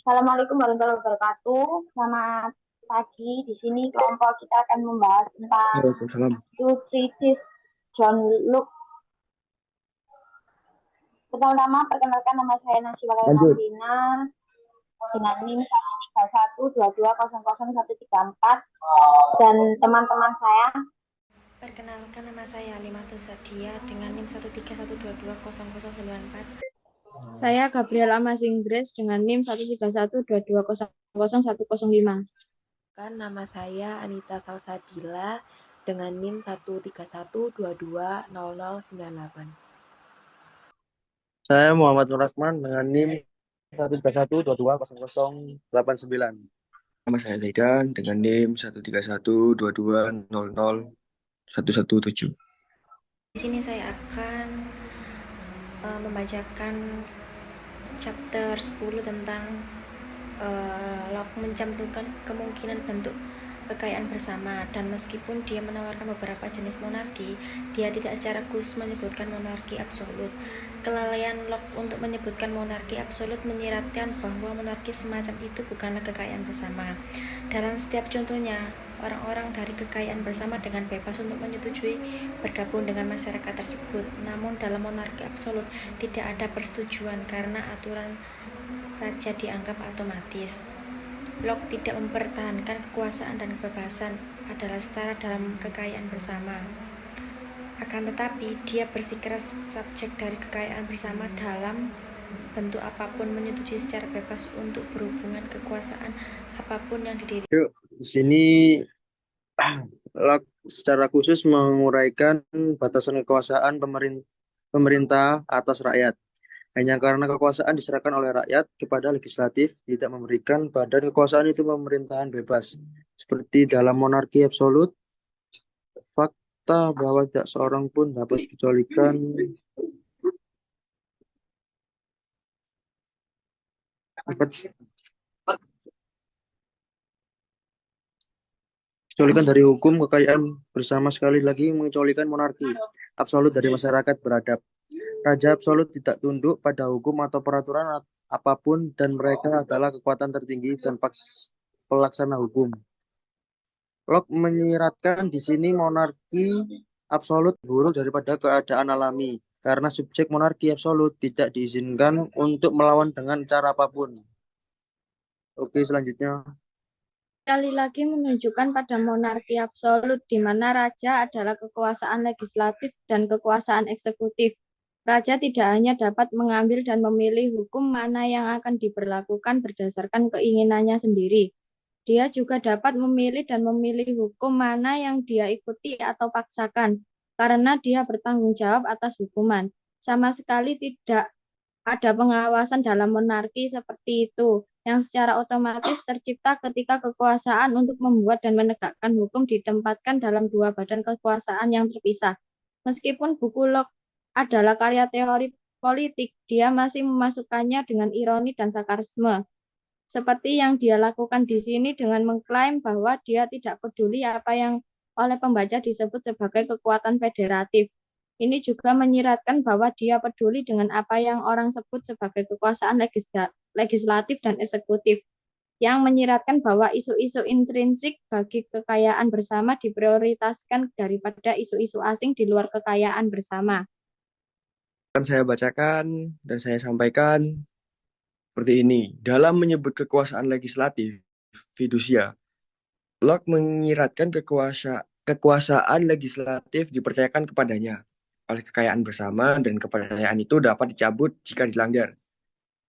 Assalamualaikum warahmatullahi wabarakatuh. Selamat pagi. Di sini kelompok kita akan membahas tentang Waalaikumsalam. Two Treatise John Locke. Pertama-tama perkenalkan, nama saya Nasyiwala Lanjut. Nasina dengan NIM 13122000134 dan teman-teman saya. Perkenalkan, nama saya Alimatul Sadia dengan NIM 131220094. Saya Gabriela Masing-Grace dengan NIM 13122000105. Nama saya Anita Salsabila dengan NIM 131220098. Saya Muhammad Nur Rahman dengan NIM 131220089. Nama saya Zaidan dengan NIM 13122000117. Di sini saya akan membacakan chapter 10 tentang Locke mencantumkan kemungkinan bentuk kekayaan bersama, dan meskipun dia menawarkan beberapa jenis monarki, dia tidak secara khusus menyebutkan monarki absolut. Kelalaian Locke untuk menyebutkan monarki absolut menyiratkan bahwa monarki semacam itu bukanlah kekayaan bersama. Dalam setiap contohnya, orang-orang dari kekayaan bersama dengan bebas untuk menyetujui bergabung dengan masyarakat tersebut. Namun dalam monarki absolut tidak ada persetujuan karena aturan raja dianggap otomatis. Locke tidak mempertahankan kekuasaan dan kebebasan adalah setara dalam kekayaan bersama. Akan tetapi, dia bersikeras subjek dari kekayaan bersama dalam bentuk apapun, menyetujui secara bebas untuk berhubungan kekuasaan apapun yang didirikan. Yuk, di sini Locke secara khusus menguraikan batasan kekuasaan pemerintah atas rakyat. Hanya karena kekuasaan diserahkan oleh rakyat kepada legislatif, tidak memberikan badan kekuasaan itu pemerintahan bebas. Seperti dalam monarki absolut, fakta bahwa tidak seorang pun dapat kecualikan dari hukum kekayaan bersama, sekali lagi mengecualikan monarki absolut dari masyarakat beradab. Raja absolut tidak tunduk pada hukum atau peraturan apapun, dan mereka adalah kekuatan tertinggi dan pelaksana hukum. Locke menyiratkan di sini monarki absolut buruk daripada keadaan alami, karena subjek monarki absolut tidak diizinkan untuk melawan dengan cara apapun. Oke, selanjutnya. Sekali lagi menunjukkan pada monarki absolut, di mana raja adalah kekuasaan legislatif dan kekuasaan eksekutif. Raja tidak hanya dapat mengambil dan memilih hukum mana yang akan diberlakukan berdasarkan keinginannya sendiri. Dia juga dapat memilih dan memilih hukum mana yang dia ikuti atau paksakan, karena dia bertanggung jawab atas hukuman. Sama sekali tidak ada pengawasan dalam monarki seperti itu, yang secara otomatis tercipta ketika kekuasaan untuk membuat dan menegakkan hukum ditempatkan dalam dua badan kekuasaan yang terpisah. Meskipun buku Locke adalah karya teori politik, dia masih memasukkannya dengan ironi dan sarkasme, seperti yang dia lakukan di sini dengan mengklaim bahwa dia tidak peduli apa yang oleh pembaca disebut sebagai kekuatan federatif. Ini juga menyiratkan bahwa dia peduli dengan apa yang orang sebut sebagai kekuasaan legislatif dan eksekutif, yang menyiratkan bahwa isu-isu intrinsik bagi kekayaan bersama diprioritaskan daripada isu-isu asing di luar kekayaan bersama. Akan saya bacakan dan saya sampaikan seperti ini. Dalam menyebut kekuasaan legislatif, fidusia, Locke menyiratkan kekuasaan legislatif dipercayakan kepadanya oleh kekayaan bersama, dan kepercayaan itu dapat dicabut jika dilanggar.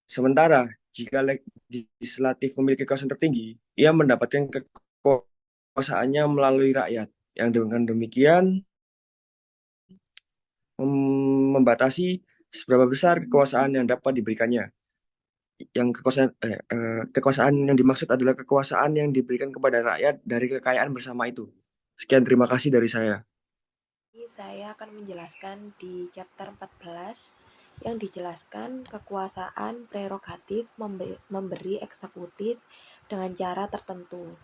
Sementara jika legislatif memiliki kekuasaan tertinggi, ia mendapatkan kekuasaannya melalui rakyat, yang dengan demikian membatasi seberapa besar kekuasaan yang dapat diberikannya. Kekuasaan yang dimaksud adalah kekuasaan yang diberikan kepada rakyat dari kekayaan bersama itu. Sekian, terima kasih dari saya. Saya akan menjelaskan di chapter 14 yang dijelaskan kekuasaan prerogatif memberi eksekutif dengan cara tertentu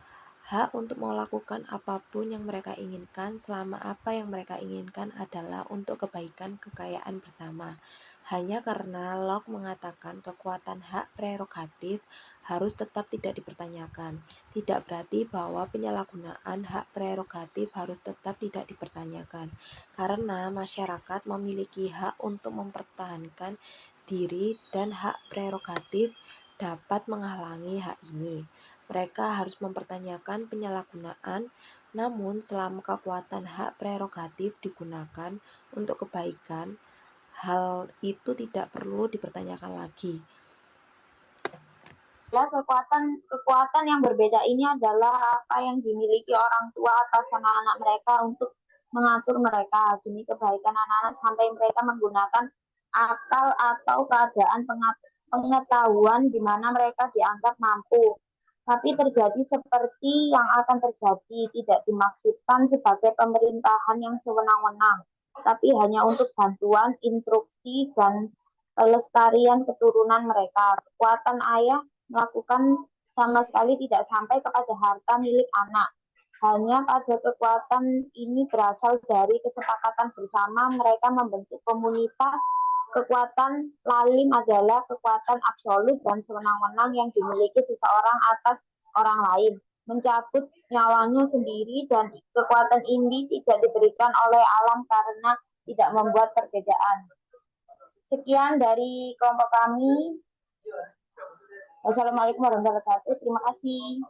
hak untuk melakukan apapun yang mereka inginkan selama apa yang mereka inginkan adalah untuk kebaikan kekayaan bersama. Hanya karena Locke mengatakan kekuatan hak prerogatif harus tetap tidak dipertanyakan, tidak berarti bahwa penyalahgunaan hak prerogatif harus tetap tidak dipertanyakan, karena masyarakat memiliki hak untuk mempertahankan diri dan hak prerogatif dapat menghalangi hak ini. Mereka harus mempertanyakan penyalahgunaan, namun selama kekuatan hak prerogatif digunakan untuk kebaikan, hal itu tidak perlu dipertanyakan lagi. Kekuatan yang berbeda ini adalah apa yang dimiliki orang tua atas anak-anak mereka untuk mengatur mereka demi kebaikan anak-anak sampai mereka menggunakan akal atau keadaan pengetahuan di mana mereka dianggap mampu. Tapi terjadi seperti yang akan terjadi, tidak dimaksudkan sebagai pemerintahan yang sewenang-wenang, tapi hanya untuk bantuan, instruksi, dan pelestarian keturunan mereka. Kekuatan ayah melakukan sama sekali tidak sampai kepada harta milik anak. Hanya pada kekuatan ini berasal dari kesepakatan bersama mereka membentuk komunitas. Kekuatan lalim adalah kekuatan absolut dan sewenang-wenang yang dimiliki seseorang atas orang lain, mencabut nyawanya sendiri, dan kekuatan ini tidak diberikan oleh alam karena tidak membuat perbedaan. Sekian dari kelompok kami. Wassalamualaikum warahmatullahi wabarakatuh. Terima kasih.